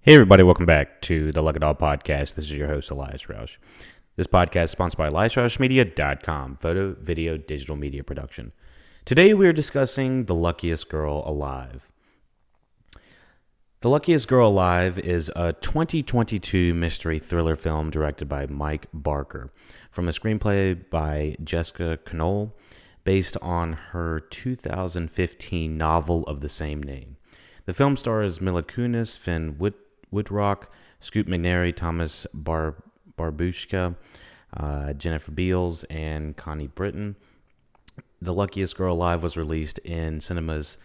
Hey everybody, welcome back to the LuckyDog podcast. This is your host, Elias Roush. This podcast is sponsored by EliasRoushMedia.com, photo, video, digital media production. Today we are discussing The Luckiest Girl Alive. The Luckiest Girl Alive is a 2022 mystery thriller film directed by Mike Barker from a screenplay by Jessica Knoll based on her 2015 novel of the same name. The film stars Mila Kunis, Finn Woodrock, Scoot McNairy, Thomas Barbushka, Jennifer Beals, and Connie Britton. The Luckiest Girl Alive was released in select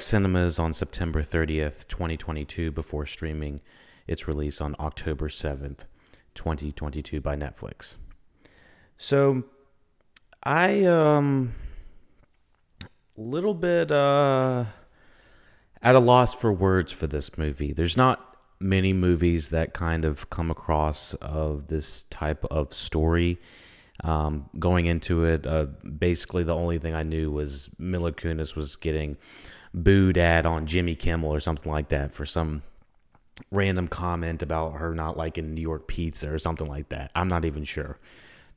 cinemas on September 30th, 2022, before streaming its release on October 7th, 2022 by Netflix. So, little bit at a loss for words for this movie. There's not many movies that kind of come across of this type of story. Going into it, basically the only thing I knew was Mila Kunis was getting booed at on Jimmy Kimmel or something like that for some random comment about her not liking New York pizza or something like that. I'm not even sure.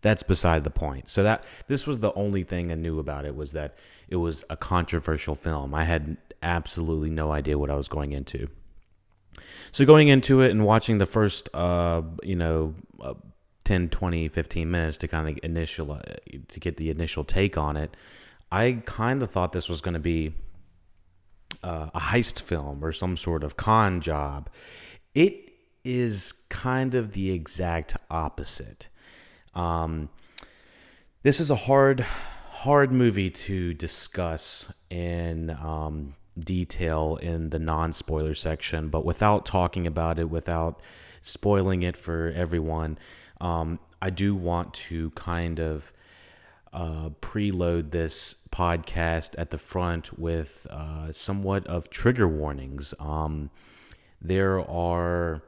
That's beside the point. So this was the only thing I knew about it, was that it was a controversial film. I had absolutely no idea what I was going into. So going into it and watching the first 10, 20, 15 minutes to kind of to get the initial take on it, I kind of thought this was going to be a heist film or some sort of con job. It is kind of the exact opposite. This is a hard movie to discuss in detail in the non-spoiler section, but without talking about it, without spoiling it for everyone, I do want to kind of preload this podcast at the front with somewhat of trigger warnings. There are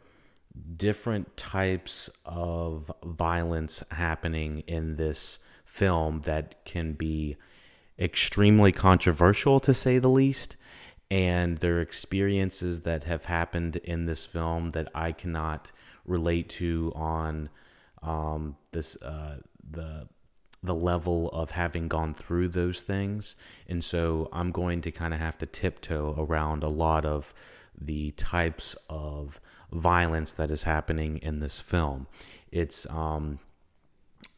different types of violence happening in this film that can be extremely controversial, to say the least, and there are experiences that have happened in this film that I cannot relate to on the level of having gone through those things, and so I'm going to kind of have to tiptoe around a lot of the types of violence that is happening in this film. It's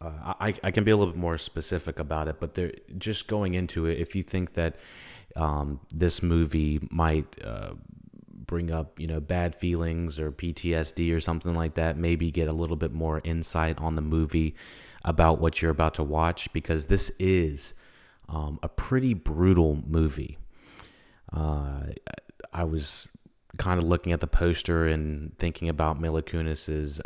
I can be a little bit more specific about it, but just going into it, if you think that this movie might bring up bad feelings or PTSD or something like that, maybe get a little bit more insight on the movie about what you're about to watch, because this is a pretty brutal movie. I was kind of looking at the poster and thinking about Mila Kunis's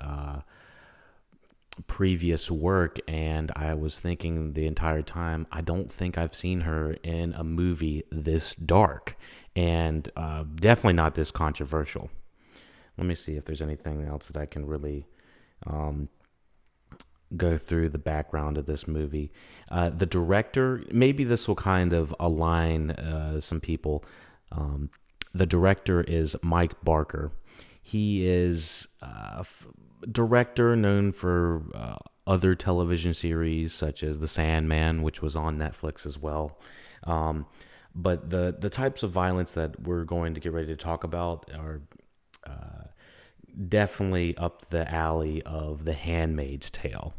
previous work, and I was thinking the entire time, I don't think I've seen her in a movie this dark, and definitely not this controversial. Let me see if there's anything else that I can really go through the background of this movie. The director, maybe this will kind of align some people. The director is Mike Barker. He is a director known for other television series such as The Sandman, which was on Netflix as well. But the types of violence that we're going to get ready to talk about are definitely up the alley of The Handmaid's Tale.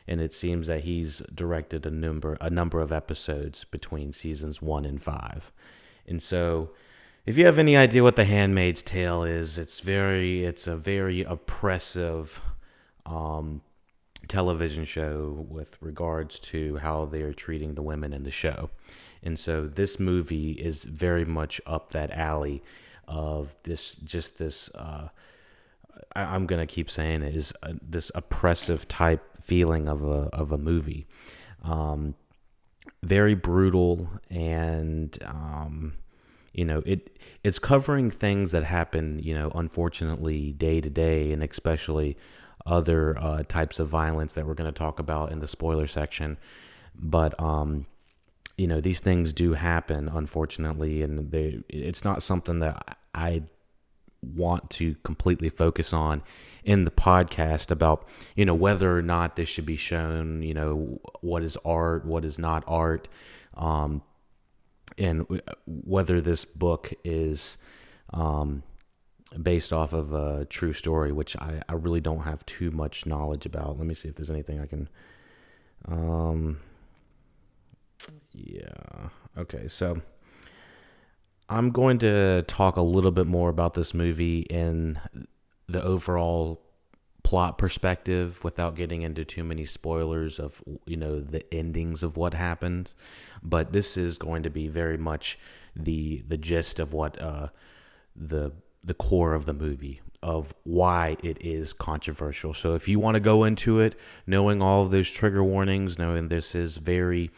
And it seems that he's directed a number of episodes between seasons 1 and 5. And so, if you have any idea what The Handmaid's Tale is, it's a very oppressive television show with regards to how they are treating the women in the show. And so this movie is very much up that alley of I'm going to keep saying it, is this oppressive type feeling of a movie. Very brutal, and it's covering things that happen, unfortunately day to day, and especially other types of violence that we're going to talk about in the spoiler section. But these things do happen, unfortunately, and it's not something that I want to completely focus on in the podcast about, whether or not this should be shown, what is art, what is not art, and whether this book is based off of a true story, which I really don't have too much knowledge about. Let me see if there's anything I can... yeah. Okay, so I'm going to talk a little bit more about this movie in the overall plot perspective without getting into too many spoilers of, the endings of what happened. But this is going to be very much the gist of what the core of the movie, of why it is controversial. So if you want to go into it knowing all of those trigger warnings, knowing this is very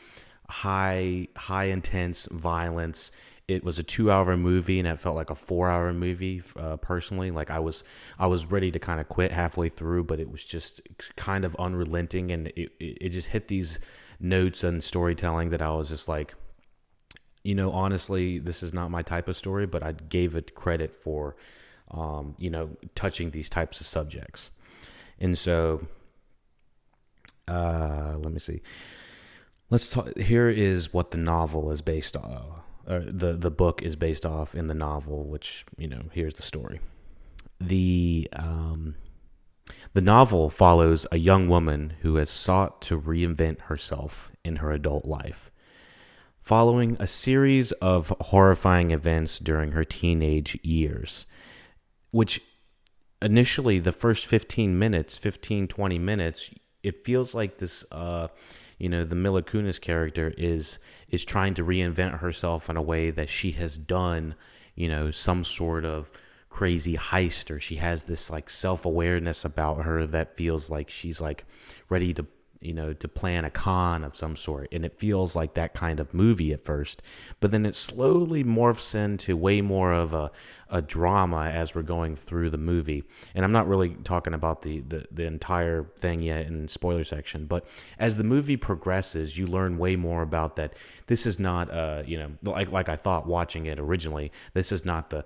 high intense violence. It was a 2-hour movie, and it felt like a 4-hour movie. Personally, like I was ready to kind of quit halfway through, but it was just kind of unrelenting, and it just hit these notes and storytelling that I was just like, honestly, this is not my type of story, but I gave it credit for, touching these types of subjects. And so, let me see. Let's talk. Here is what the novel is based on. The book is based off in the novel, which, here's the story. The novel follows a young woman who has sought to reinvent herself in her adult life. Following a series of horrifying events during her teenage years, which initially the first 20 minutes, it feels like this, the Mila Kunis character is trying to reinvent herself in a way that she has done, some sort of crazy heist, or she has this like self-awareness about her that feels like she's like ready to, to plan a con of some sort. And it feels like that kind of movie at first, but then it slowly morphs into way more of a drama as we're going through the movie. And I'm not really talking about the entire thing yet in spoiler section, but as the movie progresses, you learn way more about that. This is not, like I thought watching it originally, this is not the,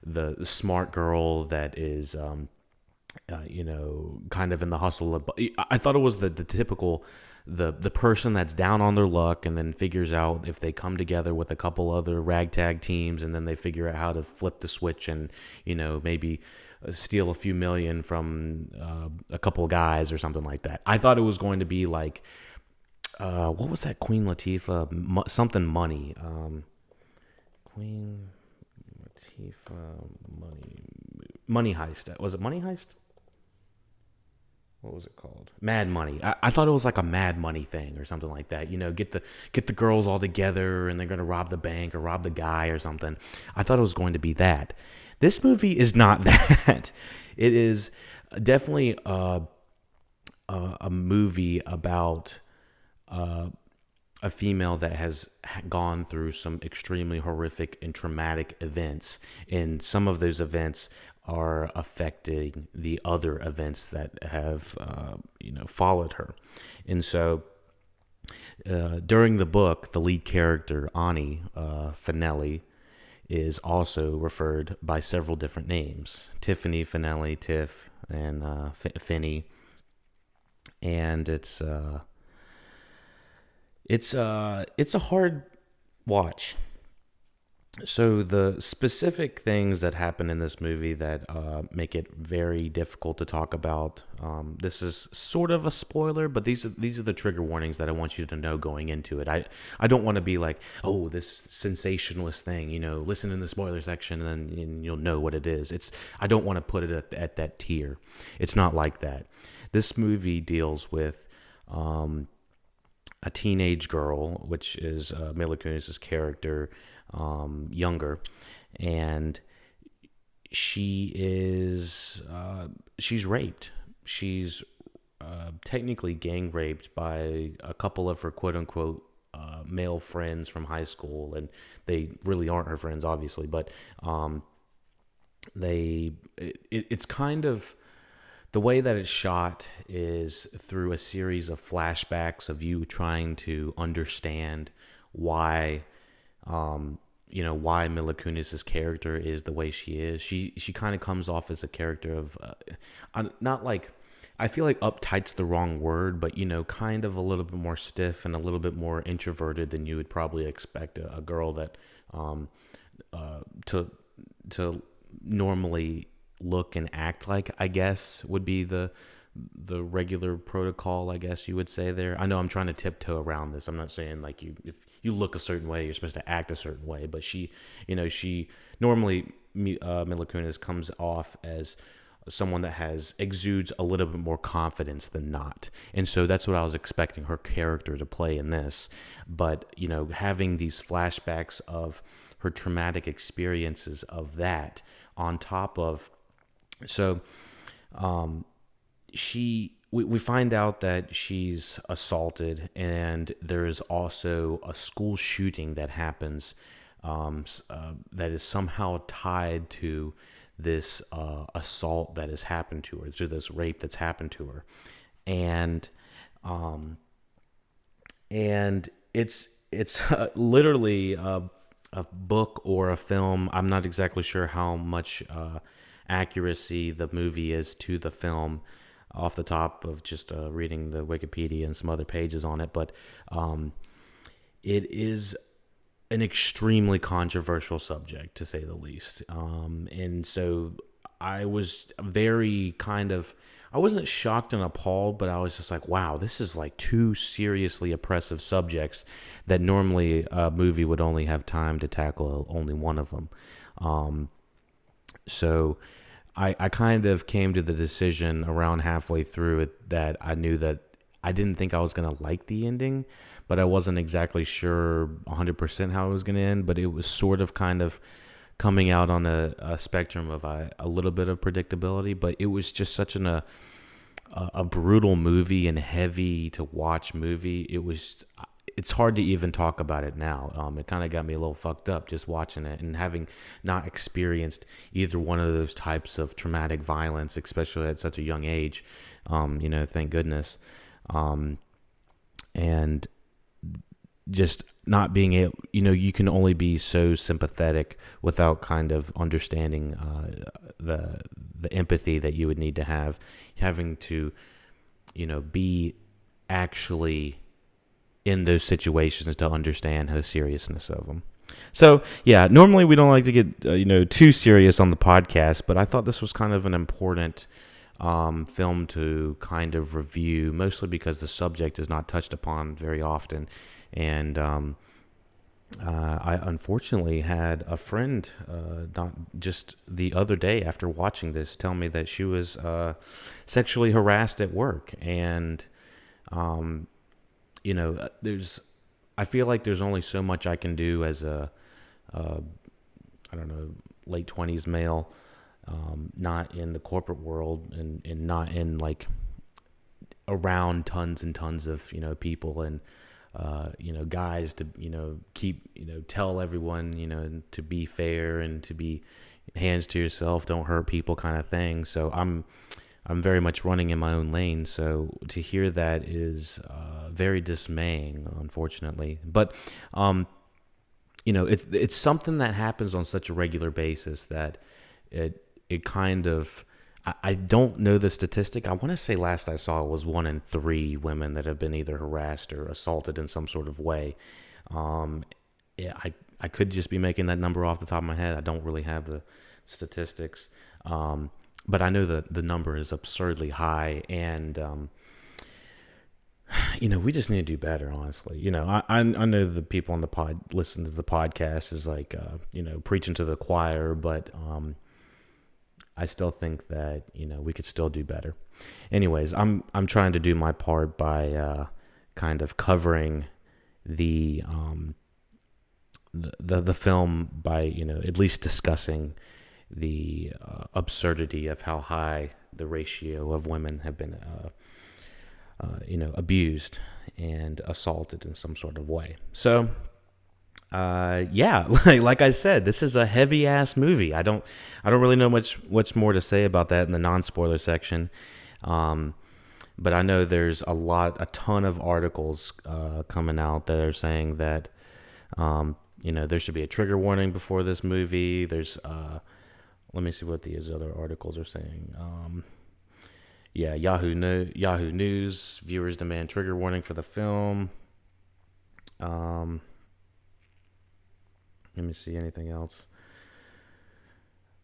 the smart girl that is, kind of in the hustle of, I thought it was the typical, the person that's down on their luck and then figures out if they come together with a couple other ragtag teams, and then they figure out how to flip the switch and, maybe steal a few million from a couple of guys or something like that. I thought it was going to be like, what was that Queen Latifah, something money, Queen Latifah money heist. Was it Money Heist? What was it called? Mad Money. I thought it was like a Mad Money thing or something like that. Get the girls all together and they're going to rob the bank or rob the guy or something. I thought it was going to be that. This movie is not that. It is definitely a movie about a female that has gone through some extremely horrific and traumatic events, and some of those events are affecting the other events that have followed her. And so during the book, the lead character Ani Finelli is also referred by several different names: Tiffany Finelli, Tiff, and Finny. And it's a hard watch. So the specific things that happen in this movie that make it very difficult to talk about. This is sort of a spoiler, but these are the trigger warnings that I want you to know going into it. I don't want to be like, oh, this sensationalist thing, listen in the spoiler section and you'll know what it is. I don't want to put it at that tier. It's not like that. This movie deals with a teenage girl, which is Mila Kunis' character, younger, and she's raped. She's technically gang raped by a couple of her quote unquote male friends from high school, and they really aren't her friends, obviously, but it's kind of, the way that it's shot is through a series of flashbacks of you trying to understand why why Mila Kunis's character is the way she is. She kind of comes off as a character of, not like, I feel like uptight's the wrong word, but kind of a little bit more stiff and a little bit more introverted than you would probably expect a girl that to normally look and act like, I guess, would be the regular protocol, I guess you would say there. I know I'm trying to tiptoe around this. I'm not saying like if you look a certain way, you're supposed to act a certain way, but she normally, Mila Kunis comes off as someone that exudes a little bit more confidence than not. And so that's what I was expecting her character to play in this. But, having these flashbacks of her traumatic experiences of that on top of, we find out that she's assaulted, and there is also a school shooting that happens that is somehow tied to this assault that has happened to her, to this rape that's happened to her, and it's literally a book or a film. I'm not exactly sure how much accuracy the movie is to the film off the top of just reading the Wikipedia and some other pages on it, but it is an extremely controversial subject, to say the least. And so I was I wasn't shocked and appalled, but I was just like, wow, this is like two seriously oppressive subjects that normally a movie would only have time to tackle only one of them. So I kind of came to the decision around halfway through it that I knew that I didn't think I was going to like the ending, but I wasn't exactly sure 100% how it was going to end, but it was sort of kind of coming out on a spectrum of a little bit of predictability, but it was just such a brutal movie and heavy to watch movie. It's hard to even talk about it now. It kind of got me a little fucked up just watching it and having not experienced either one of those types of traumatic violence, especially at such a young age. Thank goodness. And just not being able, you can only be so sympathetic without kind of understanding the empathy that you would need to have, having to, be actually in those situations to understand the seriousness of them. So, yeah, normally we don't like to get, too serious on the podcast, but I thought this was kind of an important film to kind of review, mostly because the subject is not touched upon very often. And I unfortunately had a friend, not just the other day after watching this, tell me that she was sexually harassed at work. And, I feel like there's only so much I can do as I don't know, late 20s male, not in the corporate world and not in like around tons and tons of, people and, guys to, keep, tell everyone, to be fair and to be hands to yourself, don't hurt people kind of thing. So I'm very much running in my own lane. So to hear that is very dismaying, unfortunately. But, it's something that happens on such a regular basis that it kind of, I don't know the statistic. I want to say last I saw it was 1 in 3 women that have been either harassed or assaulted in some sort of way. I could just be making that number off the top of my head. I don't really have the statistics. But I know that the number is absurdly high, and we just need to do better, honestly. I know the people on the listen to the podcast is like preaching to the choir, but I still think that we could still do better. Anyways, I'm trying to do my part by kind of covering the film by at least discussing the absurdity of how high the ratio of women have been abused and assaulted in some sort of way. So like I said, this is a heavy ass movie. I don't really know much more to say about that in the non-spoiler section. But I know there's a ton of articles coming out that are saying that There should be a trigger warning before this movie. There's let me see what these other articles are saying. Yahoo News, viewers demand trigger warning for the film. Let me see anything else.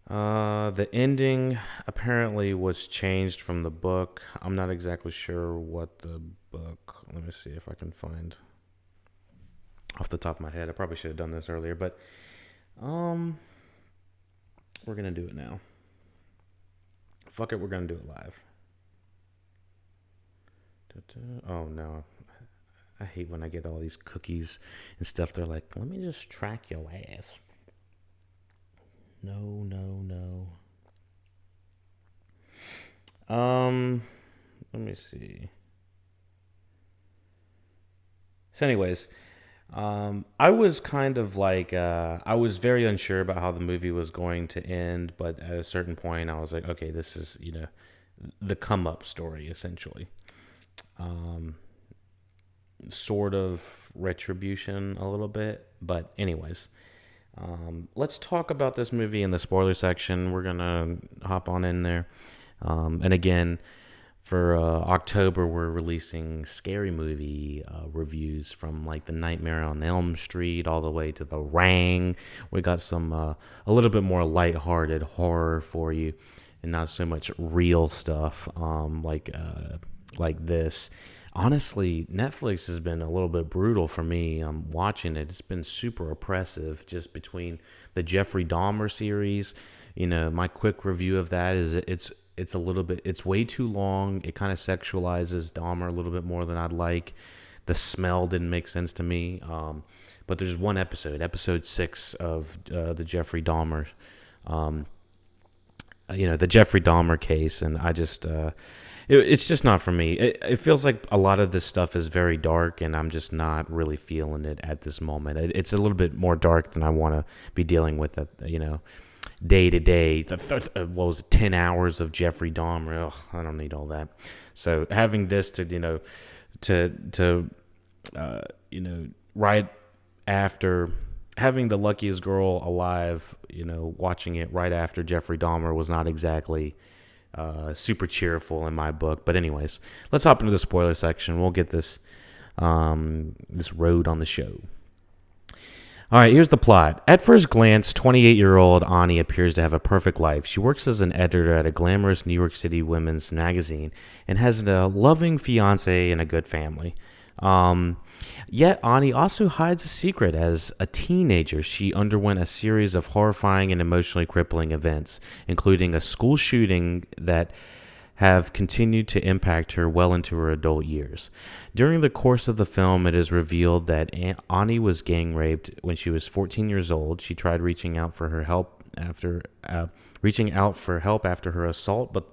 The ending apparently was changed from the book. I'm not exactly sure what the book. Let me see if I can find off the top of my head. I probably should have done this earlier, but we're gonna do it now. Fuck it, we're gonna do it live. Oh no. I hate when I get all these cookies and stuff. They're like, let me just track your ass. No. Let me see. So anyways, I was kind of like, I was very unsure about how the movie was going to end, but at a certain point I was like, okay, this is, the come up story essentially. Sort of retribution a little bit, but anyways, let's talk about this movie in the spoiler section. We're gonna hop on in there, and again, for October we're releasing scary movie reviews from like The Nightmare on Elm Street all the way to The Ring. We got some a little bit more lighthearted horror for you, and not so much real stuff like this. Honestly, Netflix has been a little bit brutal for me. I'm watching it. It's been super oppressive just between the Jeffrey Dahmer series. My quick review of that is it's a little bit, it's way too long. It kind of sexualizes Dahmer a little bit more than I'd like. The smell didn't make sense to me. But there's one episode 6 of the Jeffrey Dahmer, the Jeffrey Dahmer case, and I just... it's just not for me. It feels like a lot of this stuff is very dark, and I'm just not really feeling it at this moment. It's a little bit more dark than I want to be dealing with, day to day. What was it, 10 hours of Jeffrey Dahmer? Ugh, I don't need all that. So having this to, right after having the Luckiest Girl alive, watching it right after Jeffrey Dahmer was not exactly... super cheerful in my book. But anyways, let's hop into the spoiler section. We'll get this road on the show. All right, here's the plot. At first glance, 28-year-old Ani appears to have a perfect life. She works as an editor at a glamorous New York City women's magazine and has a loving fiance and a good family. Yet Ani also hides a secret. As a teenager, she underwent a series of horrifying and emotionally crippling events, including a school shooting that have continued to impact her well into her adult years. During the course of the film, it is revealed that Ani was gang raped when she was 14 years old. She tried reaching out for help after her assault, but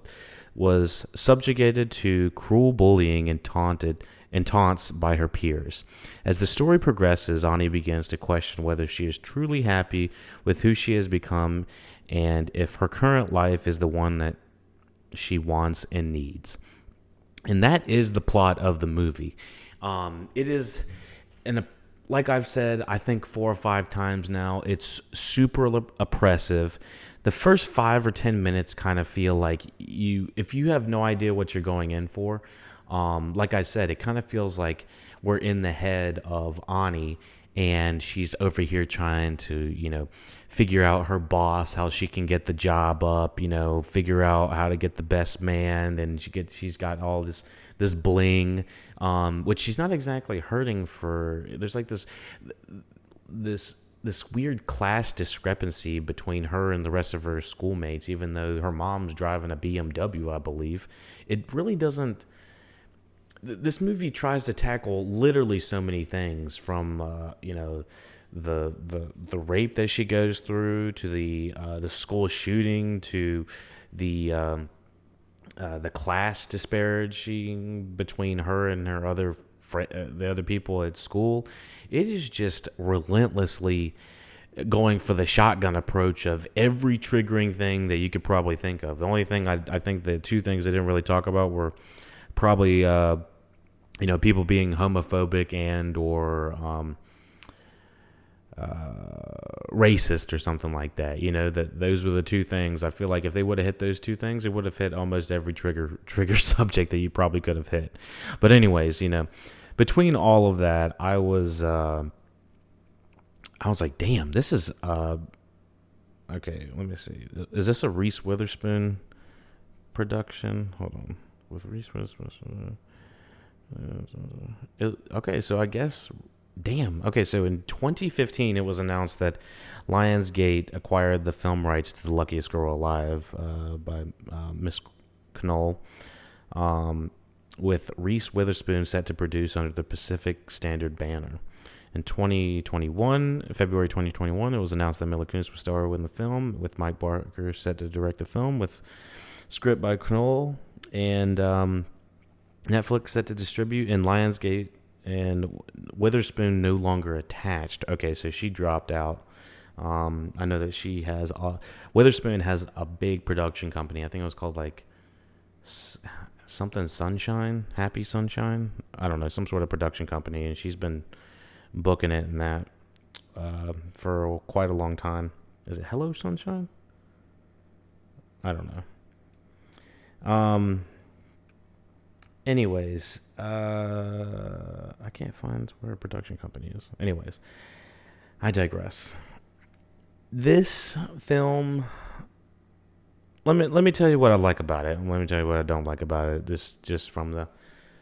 was subjugated to cruel bullying and taunts by her peers. As the story progresses, Ani begins to question whether she is truly happy with who she has become and if her current life is the one that she wants and needs. And that is the plot of the movie. It is, like I've said, I think 4 or 5 times now, it's super oppressive. The first 5 or 10 minutes kind of feel like if you have no idea what you're going in for, like I said, it kind of feels like we're in the head of Ani, and she's over here trying to, figure out her boss, how she can get the job up, figure out how to get the best man, and she's got all this bling, which she's not exactly hurting for. There's like this weird class discrepancy between her and the rest of her schoolmates, even though her mom's driving a BMW, I believe. It really doesn't. This movie tries to tackle literally so many things, from the rape that she goes through, to the school shooting, to the class disparaging between her and her the other people at school. It is just relentlessly going for the shotgun approach of every triggering thing that you could probably think of. The only thing I think the 2 things they didn't really talk about were probably people being homophobic and or racist or something like that. That those were the two things. I feel like if they would have hit those two things, it would have hit almost every trigger subject that you probably could have hit. But anyways, between all of that, I was like, damn, this is okay. Let me see. Is this a Reese Witherspoon production? Hold on, with Reese Witherspoon. Okay, so I guess. Damn. Okay, so in 2015, it was announced that Lionsgate acquired the film rights to The Luckiest Girl Alive by Miss Knoll, with Reese Witherspoon set to produce under the Pacific Standard banner. In February 2021, it was announced that Mila Kunis would star in the film, with Mike Barker set to direct the film, with script by Knoll, and Netflix set to distribute, and Lionsgate and Witherspoon no longer attached. Okay, so she dropped out. I know that she has Witherspoon has a big production company. I think it was called like something Sunshine, Happy Sunshine. I don't know, some sort of production company, and she's been booking it and that for quite a long time. Is it Hello Sunshine? I don't know. Anyways, I can't find where a production company is. Anyways, I digress. This film, let me tell you what I like about it, and let me tell you what I don't like about it. This just from the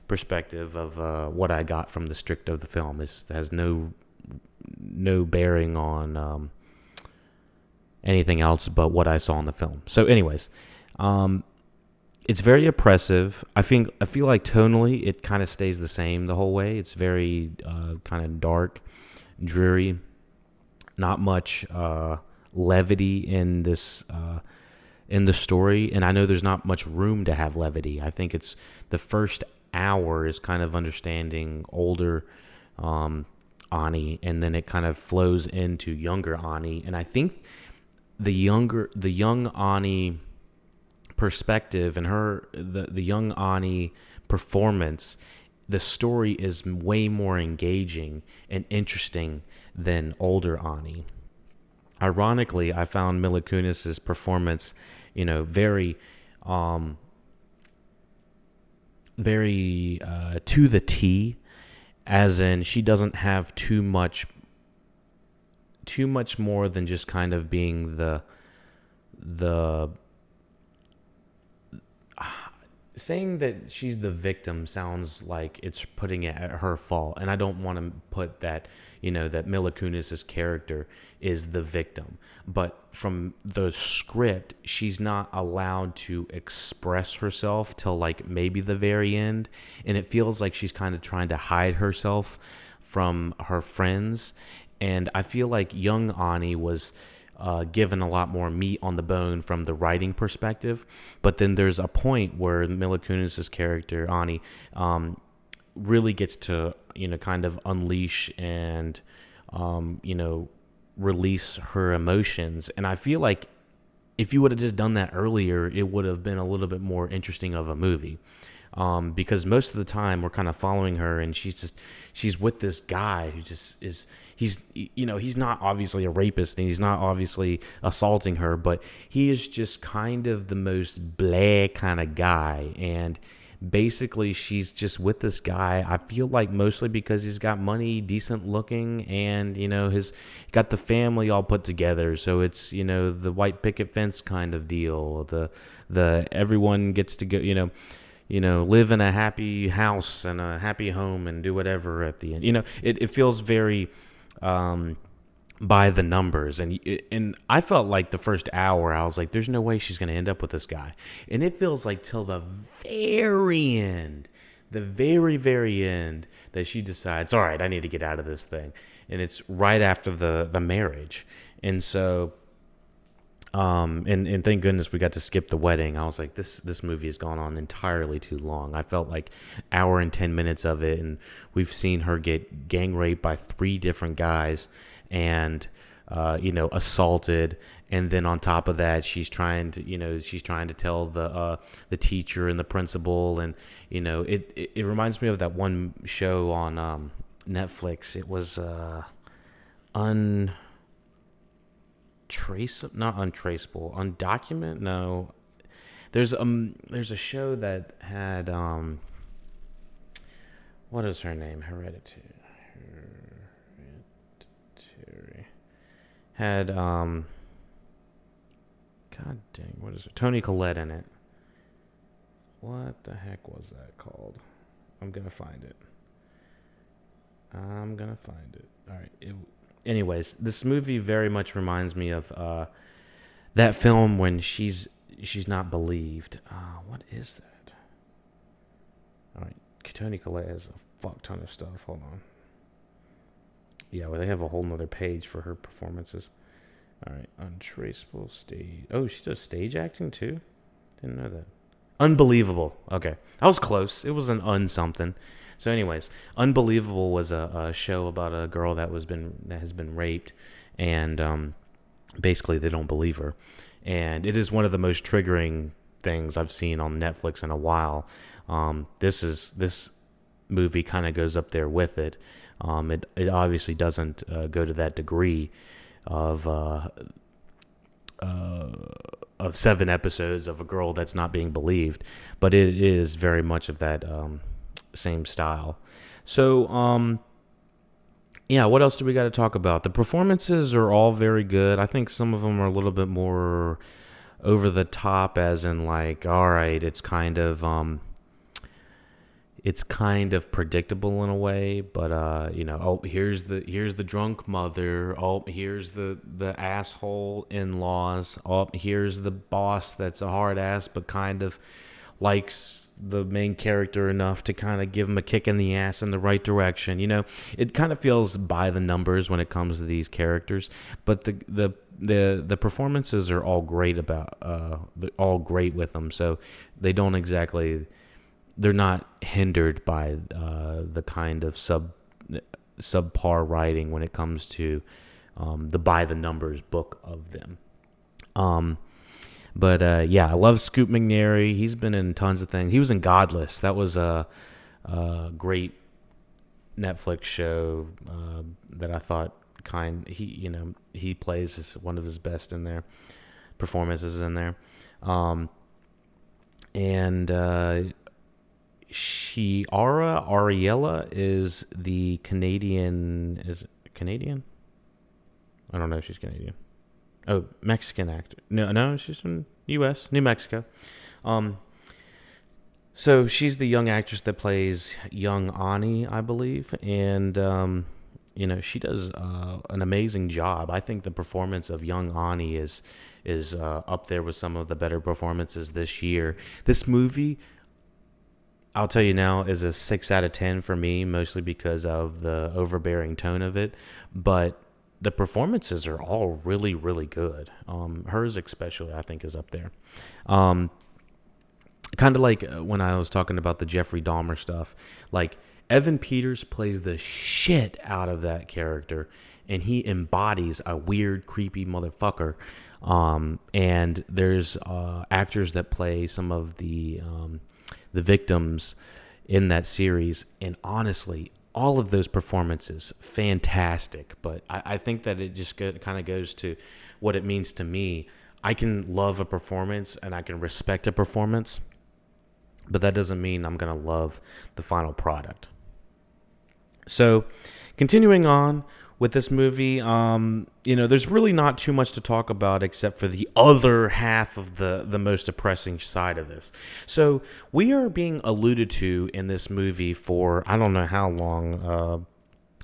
perspective of what I got from the strict of the film. It has no bearing on anything else but what I saw in the film. So, anyways, it's very oppressive. I feel like tonally it kind of stays the same the whole way. It's very kind of dark, dreary. Not much levity in this in the story, and I know there's not much room to have levity. I think it's the first hour is kind of understanding older Ani, and then it kind of flows into younger Ani, and I think the young Ani perspective and the young Ani performance, the story is way more engaging and interesting than older Ani. Ironically, I found Mila Kunis's performance, very to the T, as in she doesn't have too much more than just kind of being the saying that she's the victim sounds like it's putting it at her fault, and I don't want to put that, that Mila Kunis's character is the victim. But from the script, she's not allowed to express herself till like maybe the very end, and it feels like she's kind of trying to hide herself from her friends. And I feel like young Ani was given a lot more meat on the bone from the writing perspective. But then there's a point where Mila Kunis's character, Ani, really gets to, kind of unleash and, release her emotions. And I feel like if you would have just done that earlier, it would have been a little bit more interesting of a movie. Because most of the time we're kind of following her, and she's with this guy who just is, he's not obviously a rapist, and he's not obviously assaulting her, but he is just kind of the most blah kind of guy. And basically she's just with this guy, I feel like mostly because he's got money, decent looking, and he's got the family all put together. So it's the white picket fence kind of deal, the everyone gets to go, live in a happy house and a happy home and do whatever at the end. It feels very by the numbers. And I felt like the first hour, I was like, there's no way she's going to end up with this guy. And it feels like till the very end, the very, very end, that she decides, all right, I need to get out of this thing. And it's right after the marriage. And so... and thank goodness we got to skip the wedding. I was like, this movie has gone on entirely too long. I felt like hour and 10 minutes of it, and we've seen her get gang raped by 3 different guys, and assaulted, and then on top of that, she's trying to tell the teacher and the principal, and it reminds me of that one show on Netflix. It was not untraceable, undocumented. No, there's a show that had what is her name? Hereditary. Had God dang, what is it? Toni Collette in it. What the heck was that called? I'm gonna find it. All right. Anyways, this movie very much reminds me of that film when she's not believed. What is that? All right, Toni Collette has a fuck ton of stuff. Hold on. Yeah, well, they have a whole nother page for her performances. All right, untraceable stage. Oh, she does stage acting too? Didn't know that. Unbelievable. Okay, I was close. It was an something. So, anyways, Unbelievable was a show about a girl that has been raped, and basically they don't believe her, and it is one of the most triggering things I've seen on Netflix in a while. This movie kind of goes up there with it. It obviously doesn't go to that degree of 7 episodes of a girl that's not being believed, but it is very much of that same style. So, yeah, what else do we got to talk about? The performances are all very good. I think some of them are a little bit more over the top, as in like, all right, it's kind of predictable in a way, but here's the drunk mother, here's the asshole in-laws, here's the boss that's a hard ass but kind of likes the main character enough to kind of give him a kick in the ass in the right direction. It kind of feels by the numbers when it comes to these characters, but the performances are all great all great with them, so they're not hindered by the kind of subpar writing when it comes to the by the numbers book of them. But yeah, I love Scoot McNairy. He's been in tons of things. He was in Godless. That was a great Netflix show that I thought he plays one of his best in there, performances in there. And Ariella is the Canadian. Is it Canadian? I don't know if she's Canadian. Oh, Mexican actor. No, she's from U.S., New Mexico. So she's the young actress that plays young Ani, I believe, and she does an amazing job. I think the performance of young Ani is up there with some of the better performances this year. This movie, I'll tell you now, is a 6 out of 10 for me, mostly because of the overbearing tone of it, but the performances are all really, really good. Hers especially, I think, is up there. Kind of like when I was talking about the Jeffrey Dahmer stuff. Like, Evan Peters plays the shit out of that character, and he embodies a weird, creepy motherfucker. And there's actors that play some of the victims in that series, and honestly, all of those performances, fantastic. But I think that it just kind of goes to what it means to me. I can love a performance and I can respect a performance, but that doesn't mean I'm going to love the final product. So, continuing on with this movie, there's really not too much to talk about except for the other half of the most depressing side of this. So we are being alluded to in this movie for I don't know how long.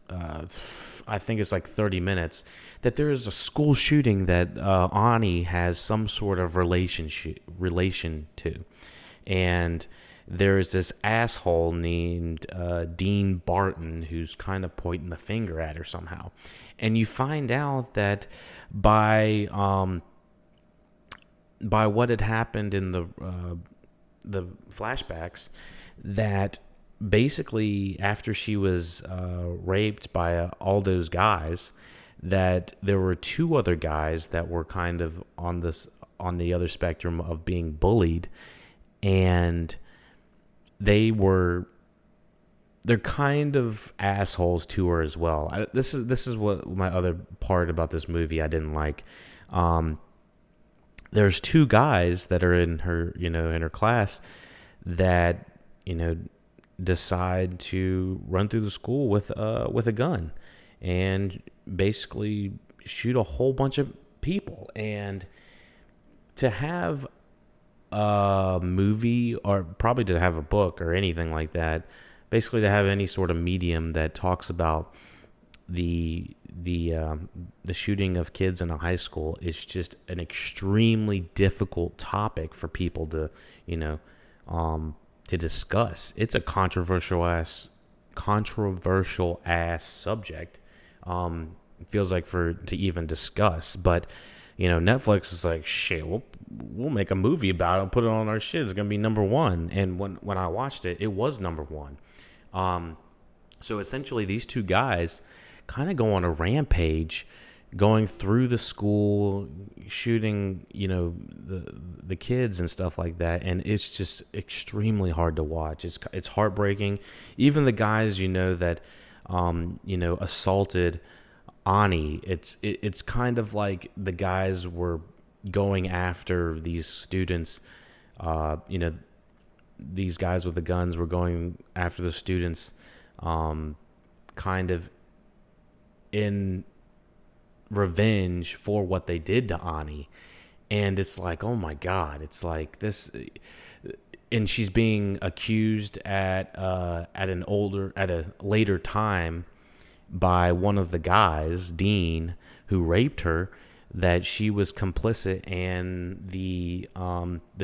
I think it's like 30 minutes. That there is a school shooting that Ani has some sort of relation to, and there is this asshole named Dean Barton who's kind of pointing the finger at her somehow. And you find out that by what had happened in the flashbacks, that basically after she was raped by all those guys, that there were 2 other guys that were kind of on the other spectrum of being bullied, and they they're kind of assholes to her as well. This is what my other part about this movie I didn't like. There's two guys that are in her, in her class that, decide to run through the school with a gun and basically shoot a whole bunch of people. And to have a movie, or probably to have a book or anything like that, basically to have any sort of medium that talks about the shooting of kids in a high school is just an extremely difficult topic for people to to discuss. It's a controversial ass subject. It feels like to even discuss, but Netflix is like, shit, we'll make a movie about it, put it on our shit. It's gonna be number one. And when I watched it, it was number one. So essentially, these two guys kind of go on a rampage, going through the school, shooting, the kids and stuff like that. And it's just extremely hard to watch. It's heartbreaking. Even the guys, that, assaulted Ani, it's kind of like the guys were going after these students, these guys with the guns were going after the students, kind of in revenge for what they did to Ani. And it's like, oh my God, it's like this. And she's being accused at a later time by one of the guys, Dean, who raped her, that she was complicit in the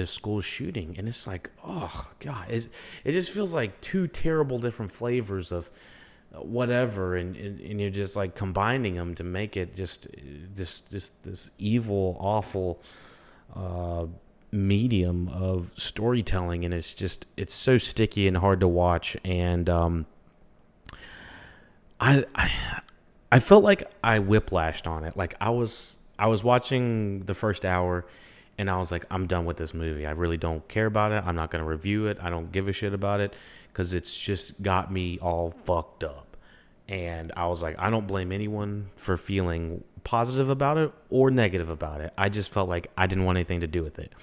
school shooting. And it's like, oh God, it just feels like two terrible different flavors of whatever, and you're just like combining them to make it just this evil, awful medium of storytelling. And it's so sticky and hard to watch. And I felt like I whiplashed on it. Like I was watching the first hour and I was like, I'm done with this movie. I really don't care about it. I'm not going to review it. I don't give a shit about it, because it's just got me all fucked up. And I was like, I don't blame anyone for feeling positive about it or negative about it. I just felt like I didn't want anything to do with it.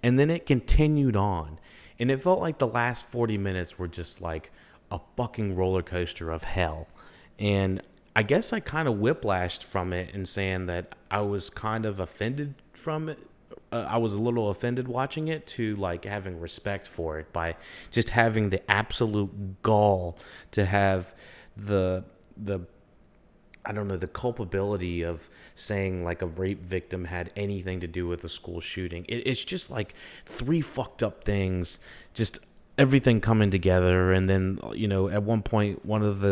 And then it continued on. And it felt like the last 40 minutes were just like a fucking roller coaster of hell. And I guess I kind of whiplashed from it and saying that I was kind of offended from it. I was a little offended watching it, to like having respect for it by just having the absolute gall to have the I don't know, the culpability of saying like a rape victim had anything to do with the school shooting. It's just like three fucked up things, just everything coming together. And then, at one point, one of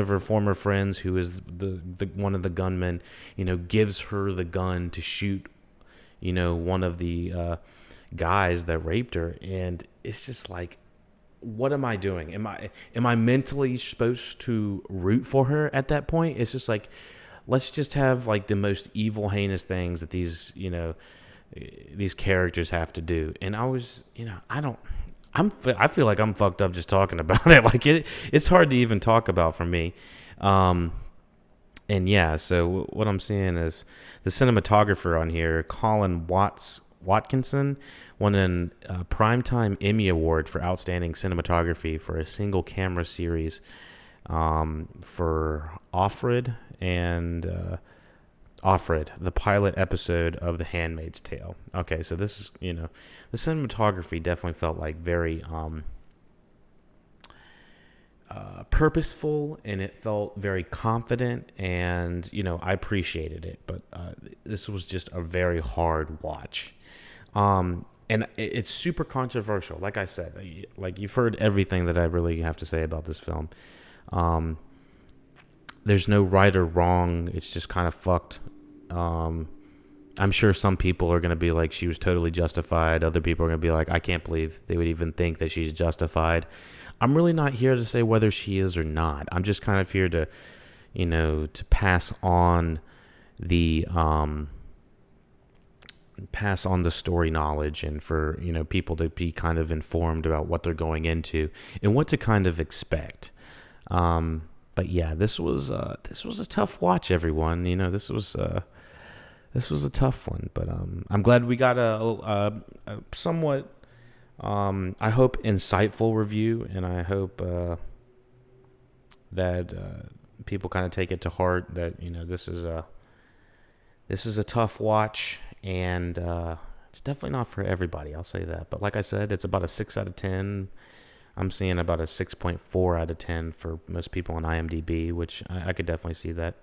her former friends, who is the one of the gunmen, gives her the gun to shoot, one of the guys that raped her. And it's just like, what am I doing? Am I mentally supposed to root for her at that point? It's just like, let's just have like the most evil, heinous things that these characters have to do. And I was, I feel like I'm fucked up just talking about it. Like it's hard to even talk about for me. And yeah, so what I'm seeing is the cinematographer on here, Colin Watkinson, won a Primetime Emmy Award for Outstanding Cinematography for a single camera series for Offred, the pilot episode of The Handmaid's Tale. Okay, so this is, the cinematography definitely felt like very purposeful, and it felt very confident, and, I appreciated it, but this was just a very hard watch. And it's super controversial. Like I said, like you've heard everything that I really have to say about this film. There's no right or wrong. It's just kind of fucked. I'm sure some people are going to be like, she was totally justified. Other people are going to be like, I can't believe they would even think that she's justified. I'm really not here to say whether she is or not. I'm just kind of here to, to pass on the pass on the story knowledge, and for people to be kind of informed about what they're going into and what to kind of expect. But yeah, this was a tough watch, everyone. This was a tough one, but I'm glad we got a somewhat I hope insightful review, and I hope that people kind of take it to heart that this is a tough watch, and it's definitely not for everybody. I'll say that. But like I said, it's about a 6 out of 10. I'm seeing about a 6.4 out of 10 for most people on IMDb, which I could definitely see that.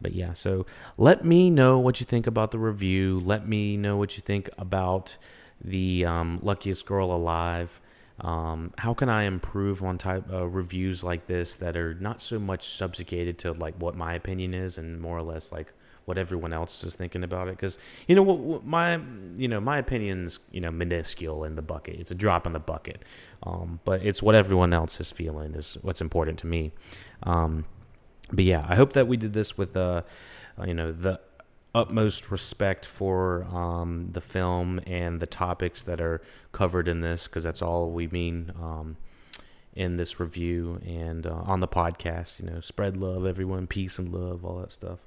But yeah, so let me know what you think about the review. Let me know what you think about the Luckiest Girl Alive. How can I improve on reviews like this that are not so much subjugated to like what my opinion is and more or less like what everyone else is thinking about it? Because what my opinion's minuscule in the bucket. It's a drop in the bucket, but it's what everyone else is feeling is what's important to me. But yeah, I hope that we did this with the utmost respect for the film and the topics that are covered in this, because that's all we mean in this review and on the podcast. Spread love, everyone, peace and love, all that stuff.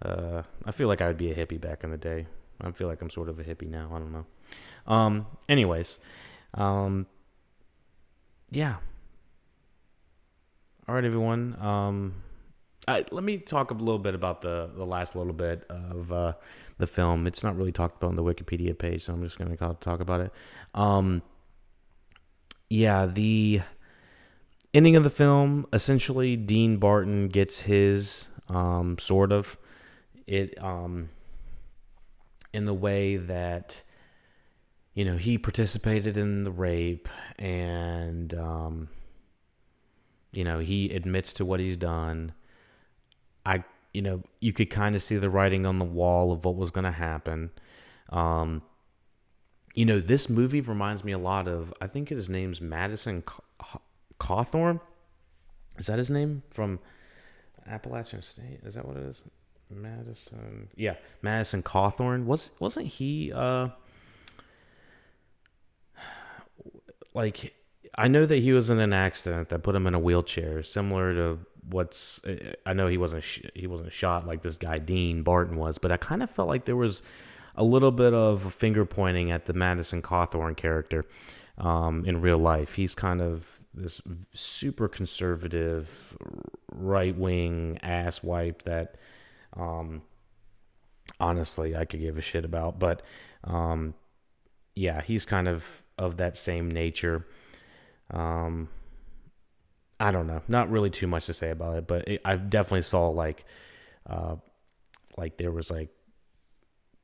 I feel like I would be a hippie back in the day. I feel like I'm sort of a hippie now. I don't know. Anyways, yeah. All right, everyone. Let me talk a little bit about the last little bit of the film. It's not really talked about on the Wikipedia page, so I'm just going to talk about it. The ending of the film, essentially, Dean Barton gets his sort of it in the way that he participated in the rape, and he admits to what he's done. You could kind of see the writing on the wall of what was going to happen. This movie reminds me a lot of, I think his name's Madison Cawthorn. Is that his name? From Appalachian State? Is that what it is? Madison. Yeah, Madison Cawthorn. Wasn't he like, I know that he was in an accident that put him in a wheelchair, similar to I know he wasn't shot like this guy Dean Barton was, but I kind of felt like there was a little bit of finger pointing at the Madison Cawthorn character in real life. He's kind of this super conservative, right-wing asswipe that honestly I could give a shit about. But he's kind of that same nature. I don't know, not really too much to say about it, but I definitely saw like there was like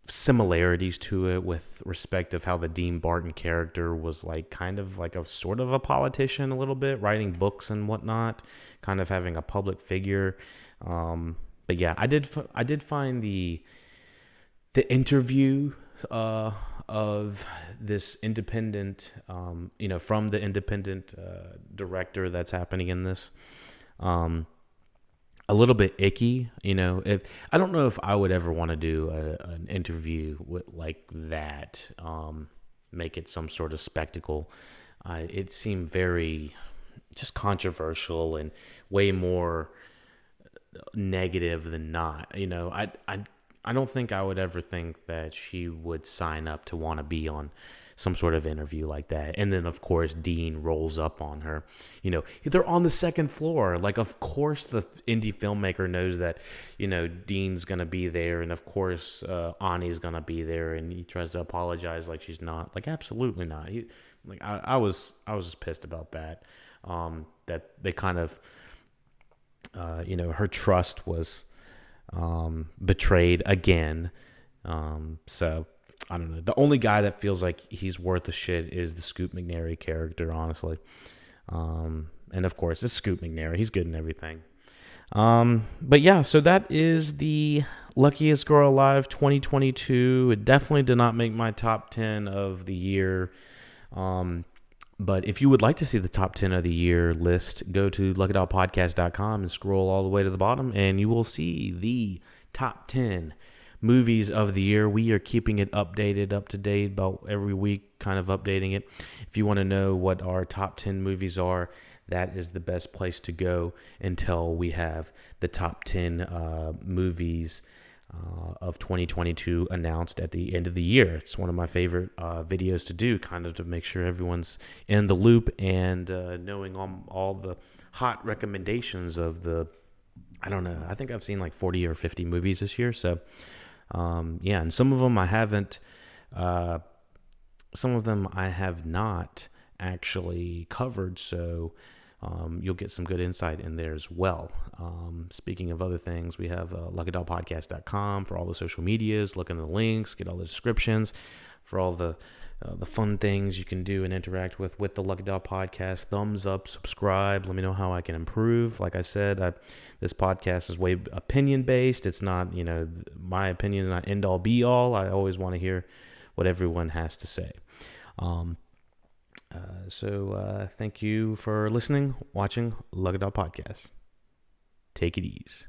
similarities to it with respect of how the Dean Barton character was like kind of like a sort of a politician a little bit, writing books and whatnot, kind of having a public figure. But yeah, I did find the interview of this independent, from the independent director that's happening in this, a little bit icky. If I don't know if I would ever want to do an interview like that, make it some sort of spectacle. It seemed very just controversial and way more negative than not. I don't think I would ever think that she would sign up to want to be on some sort of interview like that. And then, of course, Dean rolls up on her. They're on the second floor. Like, of course, the indie filmmaker knows that, Dean's going to be there. And, of course, Ani's going to be there. And he tries to apologize like she's not. Like, absolutely not. I was just pissed about that. That they kind of, her trust was betrayed again. So I don't know. The only guy that feels like he's worth a shit is the Scoot McNairy character, honestly. And of course, it's Scoot McNairy. He's good in everything. But yeah, so that is the Luckiest Girl Alive 2022. It definitely did not make my top 10 of the year. But if you would like to see the top 10 of the year list, go to LuckyDogPodcast.com and scroll all the way to the bottom, and you will see the top 10 movies of the year. We are keeping it updated, up to date, about every week, kind of updating it. If you want to know what our top 10 movies are, that is the best place to go until we have the top 10 movies of 2022 announced at the end of the year. It's one of my favorite videos to do, kind of to make sure everyone's in the loop and knowing all the hot recommendations of the, I don't know, I think I've seen like 40 or 50 movies this year. So yeah, and some of them I haven't, some of them I have not actually covered. So you'll get some good insight in there as well. Speaking of other things, we have LuckyDogPodcast.com for all the social medias. Look in the links, get all the descriptions for all the fun things you can do and interact with the Lucky Dog Podcast. Thumbs up, subscribe. Let me know how I can improve. Like I said, this podcast is way opinion based. It's not, my opinion is not end all be all. I always want to hear what everyone has to say. So thank you for listening, watching Lucky Dog Podcast. Take it easy.